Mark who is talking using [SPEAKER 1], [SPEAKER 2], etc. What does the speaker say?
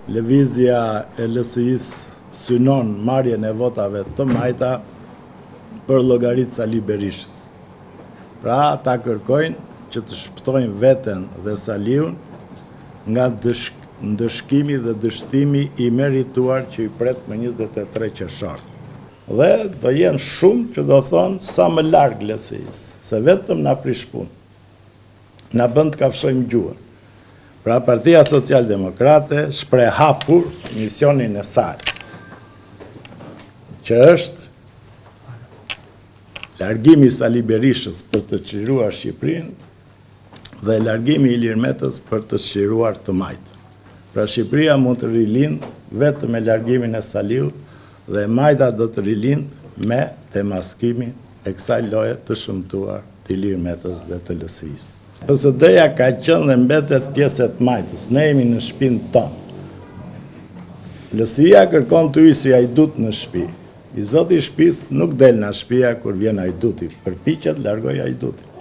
[SPEAKER 1] lëvizja e LSI-s synon marrjen e votave të majta për llogarit Sali Berishës. Pra, ata kërkojnë që të shpëtojnë veten dhe Saliun nga ndëshkimi dhe dështimi i merituar që i pret me 23 qershor. Dhe do jenë shumë që do thonë sa më larg LSI-s, se vetëm na prish punë, na bën të kafshojmë gjuhën. Pra, Partia Social-Demokrate shpreh hapur misionin e saj, që është largimi i Sali Berishës për të çliruar Shqipërinë dhe largimi i Ilir Metës për të çliruar të majtën. Pra, Shqipëria mund të rilind vetëm me largimin e Saliut dhe majta do të rilind me demaskimin e kësaj loje të shëmtuar të Ilir Metës dhe të LSI-s. PSD-ja ka qenë dhe mbetet pjesë e të majtës, ne jemi në shtëpinë tonë. LSI-ja kërkon të hyjë si ajdut në shtëpi. I zoti i shtëpisë nuk del nga shtëpia kur vjen ajduti, përpiqet largoj ajdutin.